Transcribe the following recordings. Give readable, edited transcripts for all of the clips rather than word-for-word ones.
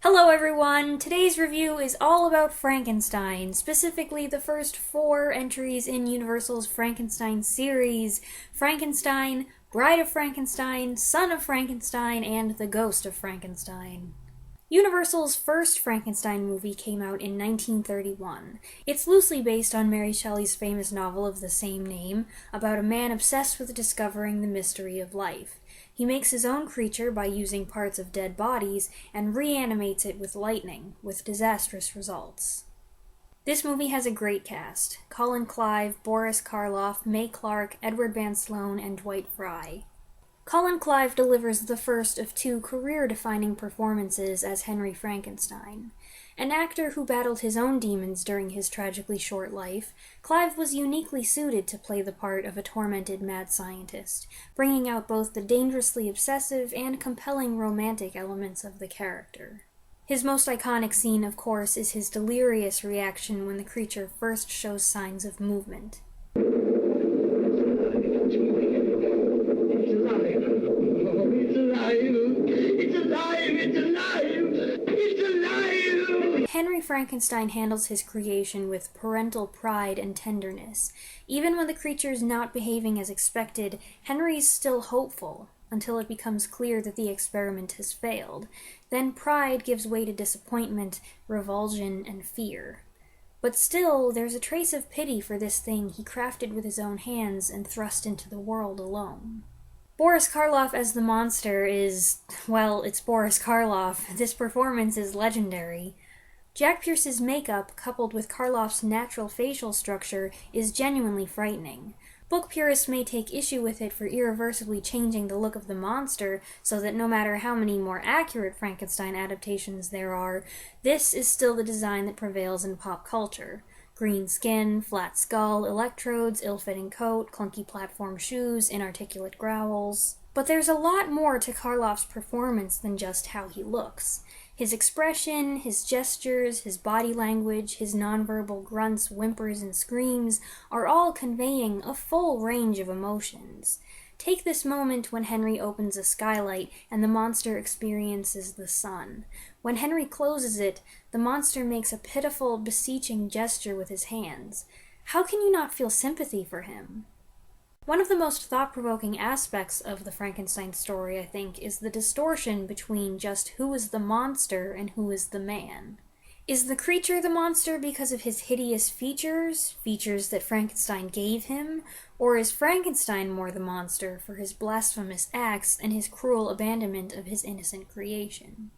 Hello everyone! Today's review is all about Frankenstein, specifically the first 4 entries in Universal's Frankenstein series: Frankenstein, Bride of Frankenstein, Son of Frankenstein, and The Ghost of Frankenstein. Universal's first Frankenstein movie came out in 1931. It's loosely based on Mary Shelley's famous novel of the same name, about a man obsessed with discovering the mystery of life. He makes his own creature by using parts of dead bodies and reanimates it with lightning, with disastrous results. This movie has a great cast: Colin Clive, Boris Karloff, Mae Clarke, Edward Van Sloan, and Dwight Frye. Colin Clive delivers the first of 2 career-defining performances as Henry Frankenstein. An actor who battled his own demons during his tragically short life, Clive was uniquely suited to play the part of a tormented mad scientist, bringing out both the dangerously obsessive and compelling romantic elements of the character. His most iconic scene, of course, is his delirious reaction when the creature first shows signs of movement. Henry Frankenstein handles his creation with parental pride and tenderness. Even when the creature's not behaving as expected, Henry's still hopeful, until it becomes clear that the experiment has failed. Then pride gives way to disappointment, revulsion, and fear. But still, there's a trace of pity for this thing he crafted with his own hands and thrust into the world alone. Boris Karloff as the monster is, well, it's Boris Karloff. This performance is legendary. Jack Pierce's makeup, coupled with Karloff's natural facial structure, is genuinely frightening. Book purists may take issue with it for irreversibly changing the look of the monster, so that no matter how many more accurate Frankenstein adaptations there are, this is still the design that prevails in pop culture. Green skin, flat skull, electrodes, ill-fitting coat, clunky platform shoes, inarticulate growls. But there's a lot more to Karloff's performance than just how he looks. His expression, his gestures, his body language, his nonverbal grunts, whimpers, and screams are all conveying a full range of emotions. Take this moment when Henry opens a skylight and the monster experiences the sun. When Henry closes it, the monster makes a pitiful, beseeching gesture with his hands. How can you not feel sympathy for him? One of the most thought-provoking aspects of the Frankenstein story, I think, is the distortion between just who is the monster and who is the man. Is the creature the monster because of his hideous features that Frankenstein gave him, or is Frankenstein more the monster for his blasphemous acts and his cruel abandonment of his innocent creation?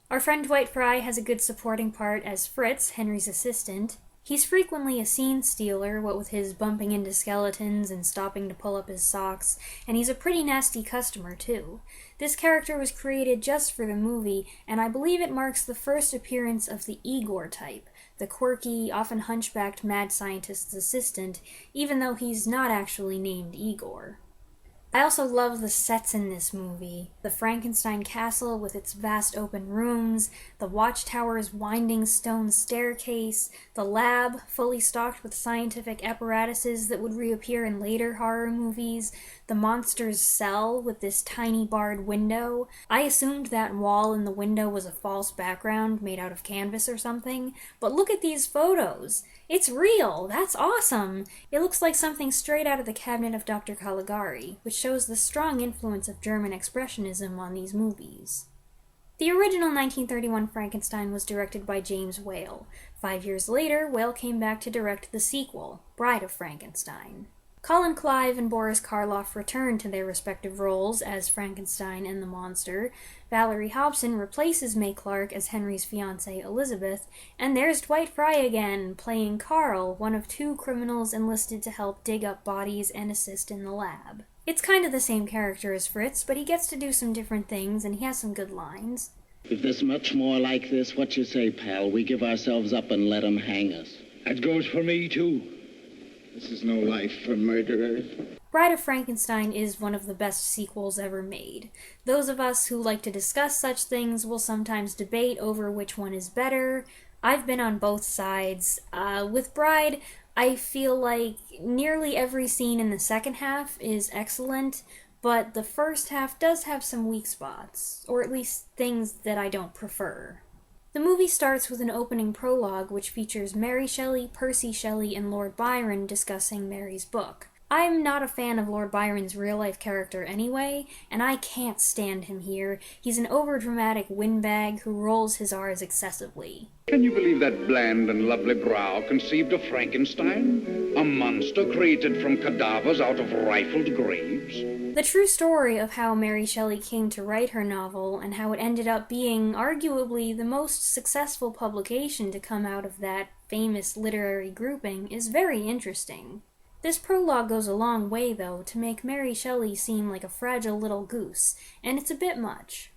Our friend Dwight Frye has a good supporting part as Fritz, Henry's assistant. He's frequently a scene stealer, what with his bumping into skeletons and stopping to pull up his socks, and he's a pretty nasty customer, too. This character was created just for the movie, and I believe it marks the first appearance of the Igor type, the quirky, often hunchbacked mad scientist's assistant, even though he's not actually named Igor. I also love the sets in this movie. The Frankenstein castle with its vast open rooms, the watchtower's winding stone staircase, the lab fully stocked with scientific apparatuses that would reappear in later horror movies, the monster's cell with this tiny barred window. I assumed that wall in the window was a false background made out of canvas or something, but look at these photos! It's real! That's awesome! It looks like something straight out of the cabinet of Dr. Caligari, which shows the strong influence of German expressionism on these movies. The original 1931 Frankenstein was directed by James Whale. 5 years later, Whale came back to direct the sequel, Bride of Frankenstein. Colin Clive and Boris Karloff returned to their respective roles as Frankenstein and the monster. Valerie Hobson replaces Mae Clarke as Henry's fiancée Elizabeth, and there's Dwight Frye again, playing Carl, one of 2 criminals enlisted to help dig up bodies and assist in the lab. It's kind of the same character as Fritz, but he gets to do some different things, and he has some good lines. If there's much more like this, what you say, pal? We give ourselves up and let 'em hang us. That goes for me, too. This is no life for murderers. Bride of Frankenstein is one of the best sequels ever made. Those of us who like to discuss such things will sometimes debate over which one is better. I've been on both sides. With Bride, I feel like nearly every scene in the second half is excellent, but the first half does have some weak spots, or at least things that I don't prefer. The movie starts with an opening prologue which features Mary Shelley, Percy Shelley, and Lord Byron discussing Mary's book. I'm not a fan of Lord Byron's real-life character anyway, and I can't stand him here. He's an overdramatic windbag who rolls his R's excessively. Can you believe that bland and lovely brow conceived of Frankenstein? A monster created from cadavers out of rifled graves? The true story of how Mary Shelley came to write her novel and how it ended up being arguably the most successful publication to come out of that famous literary grouping is very interesting. This prologue goes a long way, though, to make Mary Shelley seem like a fragile little goose, and it's a bit much.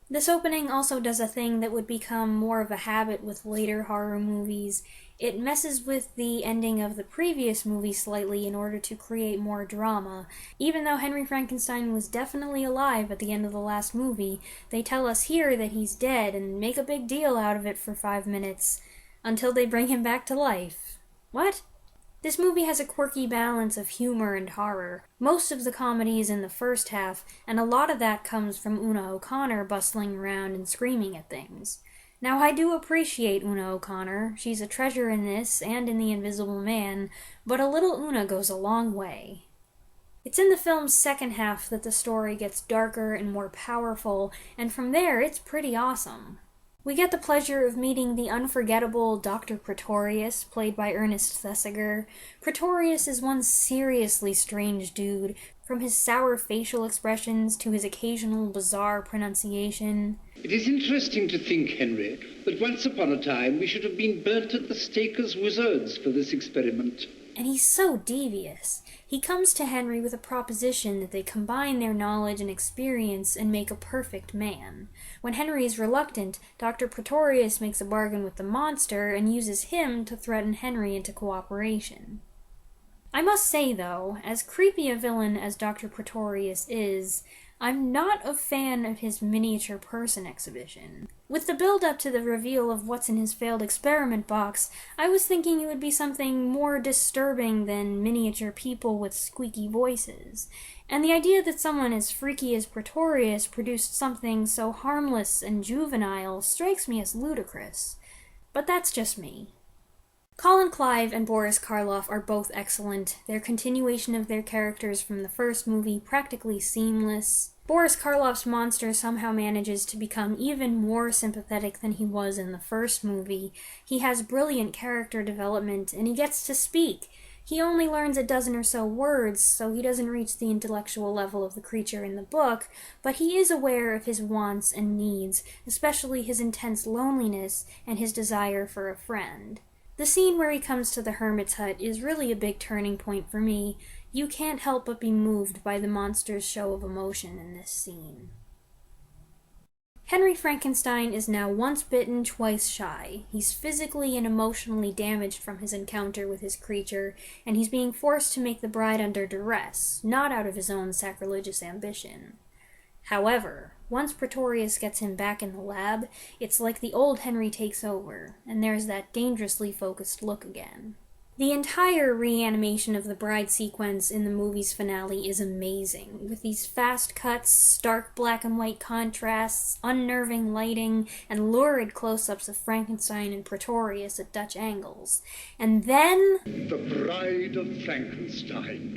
This opening also does a thing that would become more of a habit with later horror movies. It messes with the ending of the previous movie slightly in order to create more drama. Even though Henry Frankenstein was definitely alive at the end of the last movie, they tell us here that he's dead and make a big deal out of it for 5 minutes, until they bring him back to life. What? This movie has a quirky balance of humor and horror. Most of the comedy is in the first half, and a lot of that comes from Una O'Connor bustling around and screaming at things. Now, I do appreciate Una O'Connor. She's a treasure in this and in The Invisible Man, but a little Una goes a long way. It's in the film's second half that the story gets darker and more powerful, and from there it's pretty awesome. We get the pleasure of meeting the unforgettable Dr. Pretorius, played by Ernest Thesiger. Pretorius is one seriously strange dude, from his sour facial expressions to his occasional bizarre pronunciation. It is interesting to think, Henry, that once upon a time we should have been burnt at the stake as wizards for this experiment. And he's so devious. He comes to Henry with a proposition that they combine their knowledge and experience and make a perfect man. When Henry is reluctant, Dr. Pretorius makes a bargain with the monster and uses him to threaten Henry into cooperation. I must say, though, as creepy a villain as Dr. Pretorius is, I'm not a fan of his miniature person exhibition. With the build-up to the reveal of what's in his failed experiment box, I was thinking it would be something more disturbing than miniature people with squeaky voices. And the idea that someone as freaky as Pretorius produced something so harmless and juvenile strikes me as ludicrous. But that's just me. Colin Clive and Boris Karloff are both excellent, their continuation of their characters from the first movie practically seamless. Boris Karloff's monster somehow manages to become even more sympathetic than he was in the first movie. He has brilliant character development, and he gets to speak. He only learns a dozen or so words, so he doesn't reach the intellectual level of the creature in the book, but he is aware of his wants and needs, especially his intense loneliness and his desire for a friend. The scene where he comes to the hermit's hut is really a big turning point for me. You can't help but be moved by the monster's show of emotion in this scene. Henry Frankenstein is now once bitten, twice shy. He's physically and emotionally damaged from his encounter with his creature, and he's being forced to make the bride under duress, not out of his own sacrilegious ambition. However, once Pretorius gets him back in the lab, it's like the old Henry takes over, and there's that dangerously focused look again. The entire reanimation of the bride sequence in the movie's finale is amazing, with these fast cuts, stark black and white contrasts, unnerving lighting, and lurid close-ups of Frankenstein and Pretorius at Dutch angles. And then... The Bride of Frankenstein.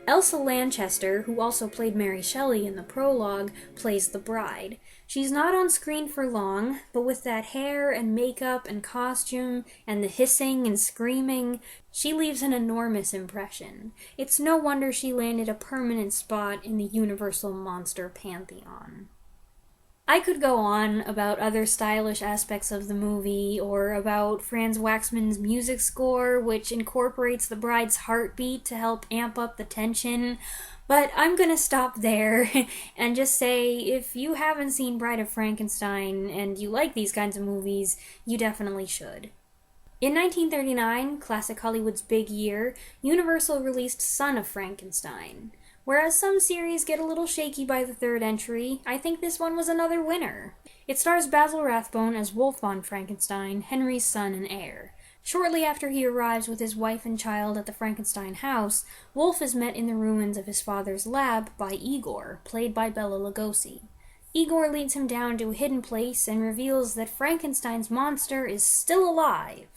Elsa Lanchester, who also played Mary Shelley in the prologue, plays the bride. She's not on screen for long, but with that hair and makeup and costume and the hissing and screaming, she leaves an enormous impression. It's no wonder she landed a permanent spot in the Universal Monster Pantheon. I could go on about other stylish aspects of the movie, or about Franz Waxman's music score, which incorporates the bride's heartbeat to help amp up the tension, but I'm gonna stop there and just say, if you haven't seen Bride of Frankenstein and you like these kinds of movies, you definitely should. In 1939, classic Hollywood's big year, Universal released Son of Frankenstein. Whereas some series get a little shaky by the third entry, I think this one was another winner. It stars Basil Rathbone as Wolf von Frankenstein, Henry's son and heir. Shortly after he arrives with his wife and child at the Frankenstein house, Wolf is met in the ruins of his father's lab by Igor, played by Bela Lugosi. Igor leads him down to a hidden place and reveals that Frankenstein's monster is still alive.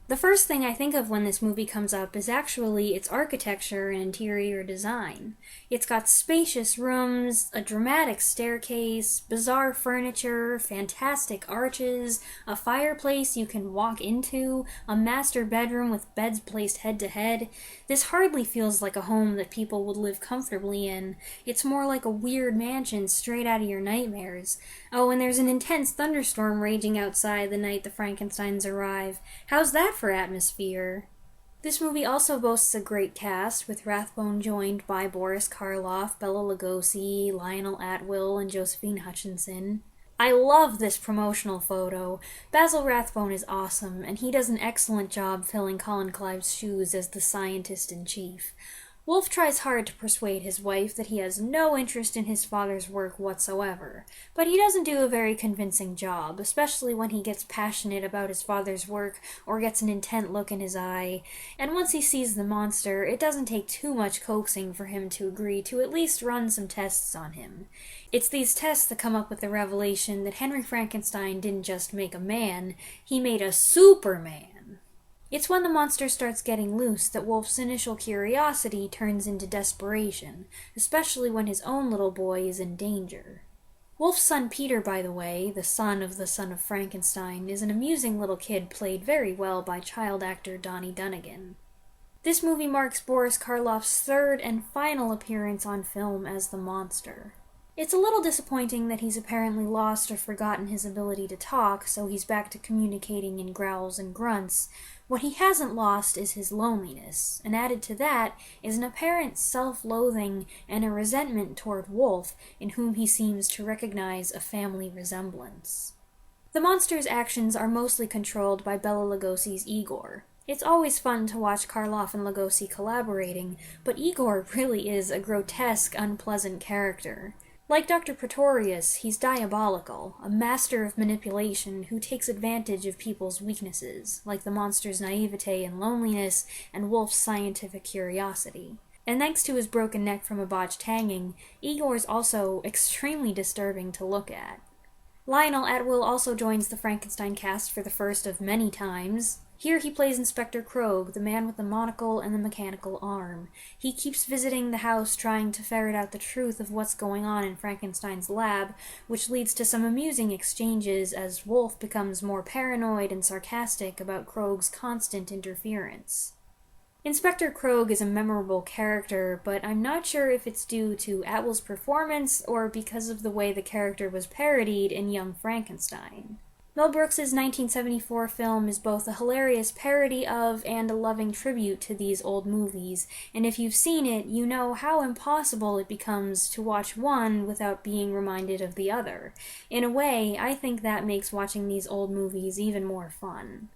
The first thing I think of when this movie comes up is actually its architecture and interior design. It's got spacious rooms, a dramatic staircase, bizarre furniture, fantastic arches, a fireplace you can walk into, a master bedroom with beds placed head to head. This hardly feels like a home that people would live comfortably in. It's more like a weird mansion straight out of your nightmares. Oh, and there's an intense thunderstorm raging outside the night the Frankensteins arrive. How's that for atmosphere? This movie also boasts a great cast, with Rathbone joined by Boris Karloff, Bela Lugosi, Lionel Atwill, and Josephine Hutchinson. I love this promotional photo. Basil Rathbone is awesome, and he does an excellent job filling Colin Clive's shoes as the scientist-in-chief. Wolf tries hard to persuade his wife that he has no interest in his father's work whatsoever, but he doesn't do a very convincing job, especially when he gets passionate about his father's work or gets an intent look in his eye, and once he sees the monster, it doesn't take too much coaxing for him to agree to at least run some tests on him. It's these tests that come up with the revelation that Henry Frankenstein didn't just make a man, he made a Superman. It's when the monster starts getting loose that Wolf's initial curiosity turns into desperation, especially when his own little boy is in danger. Wolf's son Peter, by the way, the son of Frankenstein, is an amusing little kid played very well by child actor Donnie Dunnigan. This movie marks Boris Karloff's third and final appearance on film as the monster. It's a little disappointing that he's apparently lost or forgotten his ability to talk, so he's back to communicating in growls and grunts. What he hasn't lost is his loneliness, and added to that is an apparent self-loathing and a resentment toward Wolf, in whom he seems to recognize a family resemblance. The monster's actions are mostly controlled by Bela Lugosi's Igor. It's always fun to watch Karloff and Lugosi collaborating, but Igor really is a grotesque, unpleasant character. Like Dr. Pretorius, he's diabolical, a master of manipulation who takes advantage of people's weaknesses, like the monster's naivete and loneliness, and Wolf's scientific curiosity. And thanks to his broken neck from a botched hanging, Igor's also extremely disturbing to look at. Lionel Atwill also joins the Frankenstein cast for the first of many times. Here he plays Inspector Krogh, the man with the monocle and the mechanical arm. He keeps visiting the house trying to ferret out the truth of what's going on in Frankenstein's lab, which leads to some amusing exchanges as Wolf becomes more paranoid and sarcastic about Krogh's constant interference. Inspector Krogh is a memorable character, but I'm not sure if it's due to Atwill's performance or because of the way the character was parodied in Young Frankenstein. Mel Brooks' 1974 film is both a hilarious parody of and a loving tribute to these old movies, and if you've seen it, you know how impossible it becomes to watch one without being reminded of the other. In a way, I think that makes watching these old movies even more fun.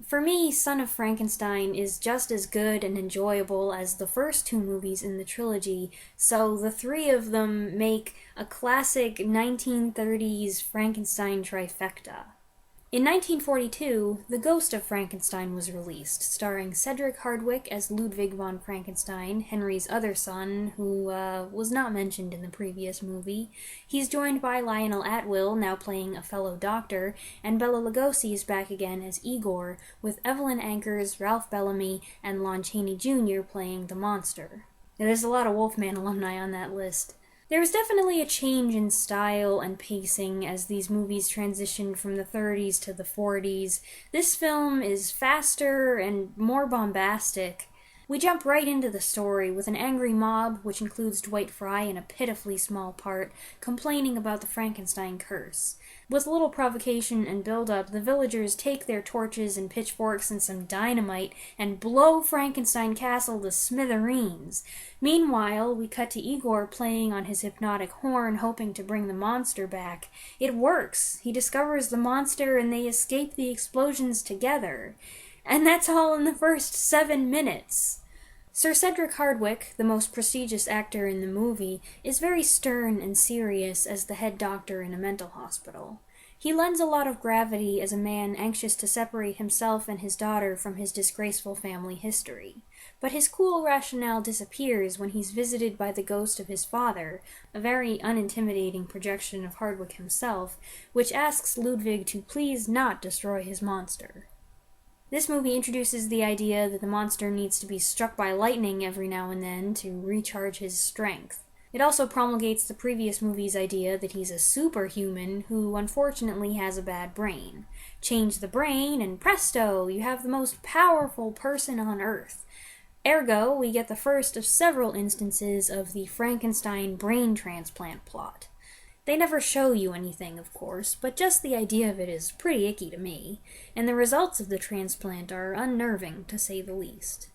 For me, Son of Frankenstein is just as good and enjoyable as the first two movies in the trilogy, so the three of them make a classic 1930s Frankenstein trifecta. In 1942, The Ghost of Frankenstein was released, starring Cedric Hardwicke as Ludwig von Frankenstein, Henry's other son, who was not mentioned in the previous movie. He's joined by Lionel Atwill, now playing a fellow doctor, and Bela Lugosi is back again as Igor, with Evelyn Ankers, Ralph Bellamy, and Lon Chaney Jr. playing the monster. Now, there's a lot of Wolfman alumni on that list. There was definitely a change in style and pacing as these movies transitioned from the 30s to the 40s. This film is faster and more bombastic. We jump right into the story with an angry mob, which includes Dwight Fry in a pitifully small part, complaining about the Frankenstein curse. With little provocation and build-up, the villagers take their torches and pitchforks and some dynamite and blow Frankenstein Castle to smithereens. Meanwhile, we cut to Igor playing on his hypnotic horn, hoping to bring the monster back. It works. He discovers the monster and they escape the explosions together. And that's all in the first 7 minutes. Sir Cedric Hardwicke, the most prestigious actor in the movie, is very stern and serious as the head doctor in a mental hospital. He lends a lot of gravity as a man anxious to separate himself and his daughter from his disgraceful family history. But his cool rationale disappears when he's visited by the ghost of his father, a very unintimidating projection of Hardwicke himself, which asks Ludwig to please not destroy his monster. This movie introduces the idea that the monster needs to be struck by lightning every now and then to recharge his strength. It also promulgates the previous movie's idea that he's a superhuman who unfortunately has a bad brain. Change the brain and presto, you have the most powerful person on Earth. Ergo, we get the first of several instances of the Frankenstein brain transplant plot. They never show you anything, of course, but just the idea of it is pretty icky to me, and the results of the transplant are unnerving, to say the least.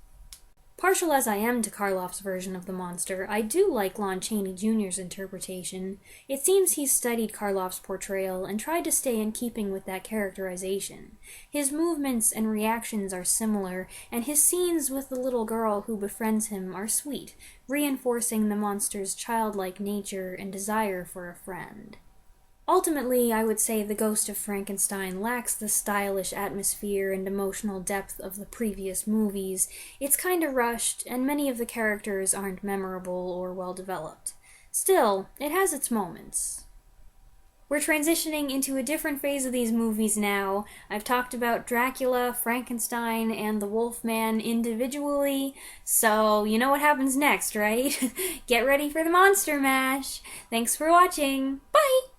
Partial as I am to Karloff's version of the monster, I do like Lon Chaney Jr.'s interpretation. It seems he's studied Karloff's portrayal and tried to stay in keeping with that characterization. His movements and reactions are similar, and his scenes with the little girl who befriends him are sweet, reinforcing the monster's childlike nature and desire for a friend. Ultimately, I would say The Ghost of Frankenstein lacks the stylish atmosphere and emotional depth of the previous movies. It's kinda rushed, and many of the characters aren't memorable or well developed. Still, it has its moments. We're transitioning into a different phase of these movies now. I've talked about Dracula, Frankenstein, and the Wolfman individually, so you know what happens next, right? Get ready for the Monster Mash! Thanks for watching! Bye!